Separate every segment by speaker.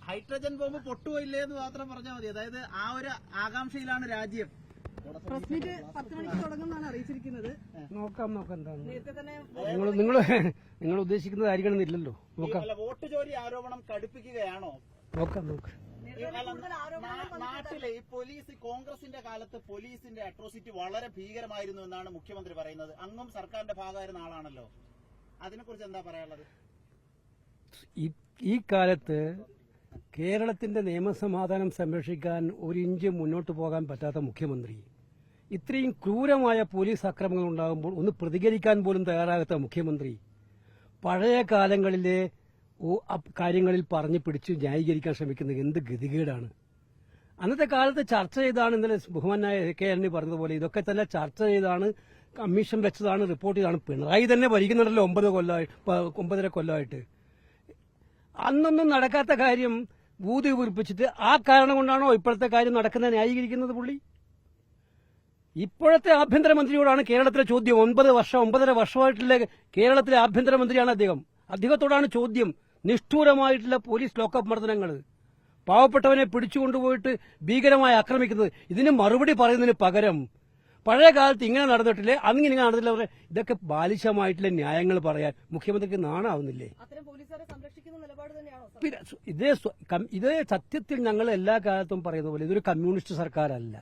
Speaker 1: Hydrogen bomb പൊട്ടുപോയില്ലേ എന്ന് മാത്രം പറഞ്ഞാൽ മതി. അതായത് ആ ഒരു ആകാംക്ഷയിലാണ് രാജ്യം.
Speaker 2: പ്രസ് മീറ്റ് 10 മണിക്ക് തുടങ്ങുമെന്നാണ് അറിയിച്ചിരിക്കുന്നത്.
Speaker 3: നോക്കാം എന്താണ് നിങ്ങൾ ഉദ്ദേശിക്കുന്നത് ആയിരിക്കണമെന്നില്ലല്ലോ. നോക്കാം.
Speaker 1: വോട്ട് ചോരി ആരോപണം കടുപ്പിക്കുകയാണോ?
Speaker 3: നോക്കാം.
Speaker 1: നാട്ടിലെ ഈ പോലീസ് കോൺഗ്രസിന്റെ കാലത്ത് പോലീസിന്റെ അട്രോസിറ്റി വളരെ ഭീകരമായിരുന്നു എന്നാണ് മുഖ്യമന്ത്രി പറയുന്നത്. അങ്ങും സർക്കാരിന്റെ ഭാഗമായിരുന്ന ആളാണല്ലോ. അതിനെക്കുറിച്ച് എന്താ പറയാനുള്ളത്?
Speaker 3: ഈ കാലത്ത് കേരളത്തിന്റെ നിയമസമാധാനം സംരക്ഷിക്കാൻ ഒരു ഇഞ്ച് മുന്നോട്ട് പോകാൻ പറ്റാത്ത മുഖ്യമന്ത്രി, ഇത്രയും ക്രൂരമായ പോലീസ് ആക്രമണങ്ങൾ ഉണ്ടാകുമ്പോൾ ഒന്ന് പ്രതികരിക്കാൻ പോലും തയ്യാറാകാത്ത മുഖ്യമന്ത്രി, പഴയ കാലങ്ങളിലെ കാര്യങ്ങളിൽ പറഞ്ഞു പിടിച്ച് ന്യായീകരിക്കാൻ ശ്രമിക്കുന്നത് എന്ത് ഗതികേടാണ്. അന്നത്തെ കാലത്ത് ചർച്ച ചെയ്താണ്, ഇന്നലെ ബഹുമാനായ കെ ആന്റണി പറഞ്ഞതുപോലെ ഇതൊക്കെ തന്നെ ചർച്ച ചെയ്താണ്, കമ്മീഷൻ വെച്ചതാണ്, റിപ്പോർട്ട് ചെയ്താണ്. പിണറായി തന്നെ ഭരിക്കുന്നുണ്ടല്ലോ 9 കൊല്ലമായിട്ട്. അന്നൊന്നും നടക്കാത്ത കാര്യം ഭൂതി വീർപ്പിച്ചിട്ട് ആ കാരണം കൊണ്ടാണോ ഇപ്പോഴത്തെ കാര്യം നടക്കുന്നത് ന്യായീകരിക്കുന്നത് പുള്ളി? ഇപ്പോഴത്തെ ആഭ്യന്തരമന്ത്രിയോടാണ് കേരളത്തിലെ ചോദ്യം. 9.5 വർഷമായിട്ടുള്ള കേരളത്തിലെ ആഭ്യന്തരമന്ത്രിയാണ് അദ്ദേഹം. അദ്ദേഹത്തോടാണ് ചോദ്യം. നിഷ്ഠൂരമായിട്ടുള്ള പോലീസ് ലോക്കപ്പ് മർദ്ദനങ്ങൾ, പാവപ്പെട്ടവനെ പിടിച്ചുകൊണ്ടുപോയിട്ട് ഭീകരമായി ആക്രമിക്കുന്നത്, ഇതിന് മറുപടി പറയുന്നതിന് പകരം പഴയ കാലത്ത് ഇങ്ങനെ നടന്നിട്ടില്ലേ, അന്നിങ്ങനെ നടന്നിട്ടില്ല, ഇതൊക്കെ ബാലിശമായിട്ടുള്ള ന്യായങ്ങൾ പറയാൻ മുഖ്യമന്ത്രിക്ക് നാണാവുന്നില്ലേ? ഇതേ സത്യത്തിൽ ഞങ്ങൾ എല്ലാ കാലത്തും പറയുന്ന പോലെ ഇതൊരു കമ്മ്യൂണിസ്റ്റ് സർക്കാരല്ല.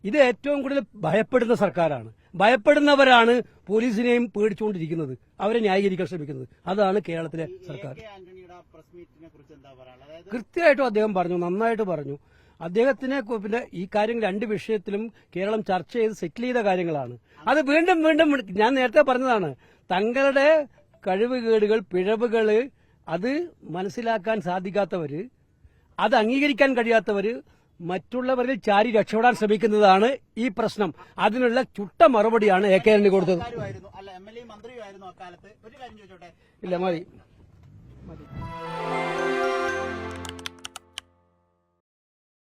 Speaker 3: ഇത് ഏറ്റവും കൂടുതൽ ഭയപ്പെടുന്ന സർക്കാരാണ്. ഭയപ്പെടുന്നവരാണ് പോലീസിനെയും പേടിച്ചുകൊണ്ടിരിക്കുന്നത്, അവരെ ന്യായീകരിക്കാൻ ശ്രമിക്കുന്നത്. അതാണ് കേരളത്തിലെ സർക്കാർ. കൃത്യമായിട്ടും അദ്ദേഹം പറഞ്ഞു, നന്നായിട്ട് പറഞ്ഞു. അദ്ദേഹത്തിനെ പിന്നെ ഈ കാര്യങ്ങൾ 2 വിഷയത്തിലും കേരളം ചർച്ച ചെയ്ത് സെറ്റിൽ ചെയ്ത കാര്യങ്ങളാണ്. അത് വീണ്ടും ഞാൻ നേരത്തെ പറഞ്ഞതാണ്, തങ്ങളുടെ കഴിവുകേടുകൾ, പിഴവുകൾ അത് മനസ്സിലാക്കാൻ സാധിക്കാത്തവര്, അത് അംഗീകരിക്കാൻ കഴിയാത്തവര് മറ്റുള്ളവരിൽ ചാരി രക്ഷപ്പെടാൻ ശ്രമിക്കുന്നതാണ് ഈ പ്രശ്നം. അതിനുള്ള ചുട്ട മറുപടിയാണ് എ കെ ആന്റണി കൊടുത്തത്.
Speaker 1: മന്ത്രിയായിരുന്നു അക്കാലത്ത്. ഒരു കാര്യം ചോദിച്ചോട്ടെ?
Speaker 3: ഇല്ല, മതി.